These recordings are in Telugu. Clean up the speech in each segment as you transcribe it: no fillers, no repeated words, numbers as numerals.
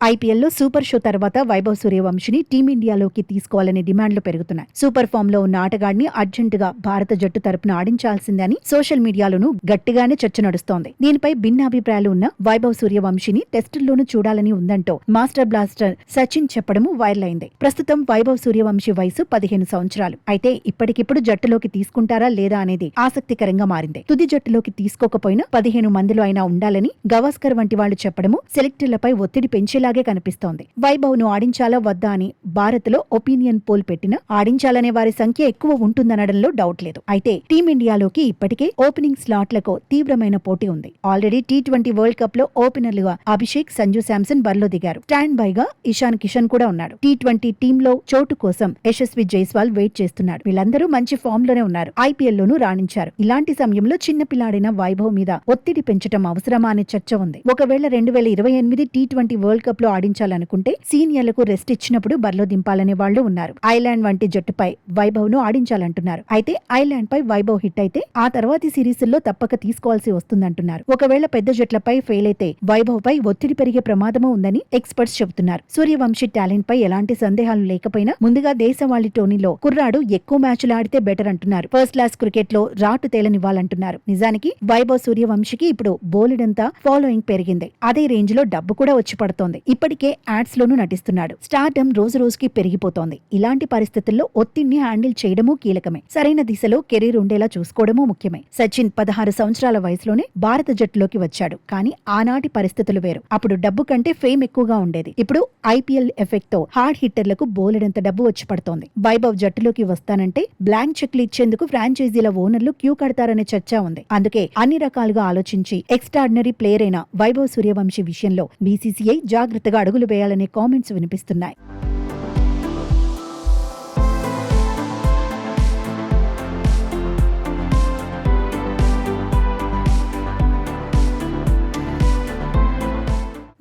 ఐపీఎల్లో సూపర్ షో తర్వాత వైభవ్ సూర్యవంశిని టీమిండియాలోకి తీసుకోవాలనే డిమాండ్లు పెరుగుతున్నాయి. సూపర్ ఫామ్ లో ఉన్న ఆటగాడిని అర్జెంటుగా భారత జట్టు తరపున ఆడించాల్సిందే అని సోషల్ మీడియాలోనూ గట్టిగానే చర్చ నడుస్తోంది. దీనిపై భిన్నాభిప్రాయాలు ఉన్న వైభవ్ సూర్యవంశిని టెస్టుల్లోనూ చూడాలని ఉందంటూ మాస్టర్ బ్లాస్టర్ సచిన్ చెప్పడము వైరల్ అయింది. ప్రస్తుతం వైభవ్ సూర్యవంశి వయసు 15 సంవత్సరాలు. అయితే ఇప్పటికిప్పుడు జట్టులోకి తీసుకుంటారా లేదా అనేది ఆసక్తికరంగా మారింది. తుది జట్టులోకి తీసుకోకపోయినా 15 మందిలో అయినా ఉండాలని గవాస్కర్ వంటి వాళ్లు చెప్పడము సెలెక్టర్లపై ఒత్తిడి పెంచేలాగే కనిపిస్తోంది. వైభవ్ ను ఆడించాలా వద్దా అని భారత్ లో ఒపీనియన్ పోల్ పెట్టినా ఆడించాలనే వారి సంఖ్య ఎక్కువ ఉంటుందనడంలో డౌట్ లేదు. అయితే టీమిండియాలోకి ఇప్పటికే ఓపెనింగ్ స్లాట్లకు తీవ్రమైన పోటీ ఉంది. ఆల్రెడీ T20 వరల్డ్ కప్ లో ఓపెనర్లుగా అభిషేక్, సంజు శాంసన్ బరిలో దిగారు. స్టాండ్ బై గా ఇషాన్ కిషన్ కూడా ఉన్నాడు. T20 టీంలో చోటు కోసం యశస్వి జైస్వాల్ వెయిట్ చేస్తున్నాడు. వీళ్ళందరూ మంచి ఫామ్ లోనే ఉన్నారు. ఐపీఎల్ లోనూ రాణించారు. ఇలాంటి సమయంలో చిన్న పిల్లాడిన వైభవ్ మీద ఒత్తిడి పెంచడం అవసరమా అనే చర్చ ఉంది. ఒకవేళ 2028 T20 వరల్డ్ కప్ లో ఆడించాలనుకుంటే సీనియర్లకు రెస్ట్ ఇచ్చినప్పుడు బరిలో దింపాలనే వాళ్లు ఉన్నారు. ఐర్లాండ్ వంటి జట్టుపై వైభవ్ ను ఆడించాలంటున్నారు. అయితే ఐర్లాండ్ పై వైభవ్ హిట్ అయితే ఆ తర్వాతి సిరీస్ లో తప్పక తీసుకోవాల్సి వస్తుందంటున్నారు. ఒకవేళ పెద్ద జట్లపై ఫెయిల్ అయితే వైభవ్ పై ఒత్తిడి పెరిగే ప్రమాదమూ ఉందని ఎక్స్పర్ట్స్ చెబుతున్నారు. సూర్యవంశి టాలెంట్ పై ఎలాంటి సందేహాలు లేకపోయినా ముందుగా దేశవాళీ టోర్నీలో కుర్రాడు ఎక్కువ మ్యాచ్లు ఆడితే బెటర్ అంటున్నారు. ఫస్ట్ క్లాస్ క్రికెట్ లో రాటు తేలనివ్వాలంటున్నారు. నిజానికి వైభవ్ సూర్యవంశికి ఇప్పుడు బోలెడంతా ఫాలోయింగ్ పెరిగింది. అదే రేంజ్ లో డబ్బు కూడా వచ్చి పడుతోంది. ఇప్పటికే యాడ్స్ లోనూ నటిస్తున్నాడు. స్టార్డమ్ రోజు రోజుకి పెరిగిపోతోంది. ఇలాంటి పరిస్థితుల్లో ఒత్తిడిని హ్యాండిల్ చేయడమూ కీలకమే. సరైన దిశలో కెరీర్ ఉండేలా చూసుకోవడమూ ముఖ్యమే. సచిన్ 16 సంవత్సరాల వయసులోనే భారత జట్టులోకి వచ్చాడు. కానీ ఆనాటి పరిస్థితులు వేరు. అప్పుడు డబ్బు కంటే ఫేమ్ ఎక్కువగా ఉండేది. ఇప్పుడు ఐపీఎల్ ఎఫెక్ట్ తో హార్డ్ హిట్టర్లకు బోలెడంత డబ్బు వచ్చి పడుతోంది. వైభవ్ జట్టులోకి వస్తానంటే బ్లాంక్ చెక్లు ఇచ్చేందుకు ఫ్రాంచైజీల ఓనర్లు క్యూ కడతారనే చర్చ ఉంది. అందుకే అన్ని రకాలుగా ఆలోచించి ఎక్స్ట్రాడినరీ ప్లేయర్ అయిన వైభవ్ సూర్యవంశి విషయంలో బీసీసీఐ జాగ్రత్తగా అడుగులు వేయాలనే కామెంట్స్ వినిపిస్తున్నాయి.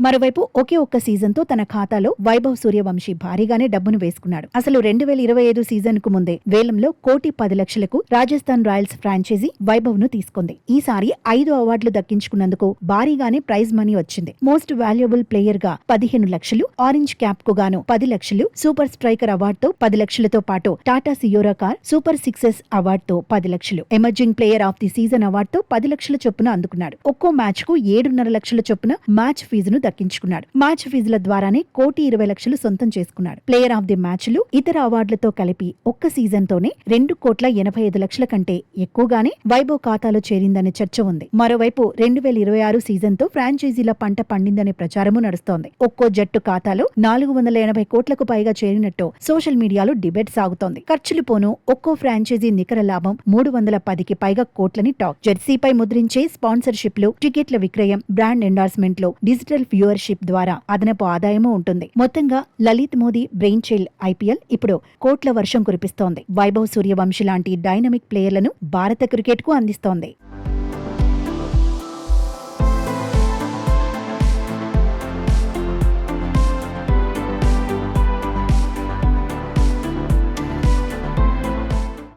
మరోవైపు ఒకే ఒక్క సీజన్ తో తన ఖాతాలో వైభవ్ సూర్యవంశి భారీగానే డబ్బును వేసుకున్నాడు. అసలు 2025 సీజన్ కు ముందే వేలంలో 1,10,00,000కు రాజస్థాన్ రాయల్స్ ఫ్రాంచైజీ వైభవ్ ను తీసుకుంది. ఈసారి 5 అవార్డులు దక్కించుకున్నందుకు భారీగానే ప్రైజ్ మనీ వచ్చింది. మోస్ట్ వాల్యుబుల్ ప్లేయర్ గా 15 లక్షలు, ఆరెంజ్ క్యాప్ కు గాను 10 లక్షలు, సూపర్ స్ట్రైకర్ అవార్డు తో 10 లక్షలతో పాటు Tata సియోరా car super sixes award తో 10 లక్షలు, emerging player of the season award తో 10 లక్షల చొప్పున అందుకున్నాడు. ఒక్కో మ్యాచ్ కు 7.5 లక్షల చొప్పున మ్యాచ్ ఫీజును దక్కించుకున్నాడు. మ్యాచ్ ఫీజుల ద్వారానే 1,20,00,000 సొంతం చేసుకున్నాడు. ప్లేయర్ ఆఫ్ ది మ్యాచ్లు, ఇతర అవార్డులతో కలిపి ఒక్క సీజన్ తోనే 2,85,00,000 కంటే ఎక్కువగానే వైభవ్ ఖాతాలో చేరిందనే చర్చ ఉంది. మరోవైపు 2026 సీజన్ తో ఫ్రాంచైజీల పంట పండిందనే ప్రచారమూ నడుస్తోంది. ఒక్కో జట్టు ఖాతాలో 480 కోట్లకు పైగా చేరినట్టు సోషల్ మీడియాలో డిబేట్ సాగుతోంది. ఖర్చులు పోను ఒక్కో ఫ్రాంచైజీ నికర లాభం 310కి పైగా కోట్లని టాక్. జెర్సీపై ముద్రించే స్పాన్సర్షిప్లు, టికెట్ల విక్రయం, బ్రాండ్ ఎండార్స్మెంట్లు, డిజిటల్ వ్యూవర్షిప్ ద్వారా అదనపు ఆదాయమూ ఉంటుంది. మొత్తంగా Lalit Modi brain child IPL ఇప్పుడు కోట్ల వర్షం కురిపిస్తోంది. వైభవ్ సూర్యవంశి లాంటి డైనమిక్ ప్లేయర్లను భారత క్రికెట్ కు అందిస్తోంది.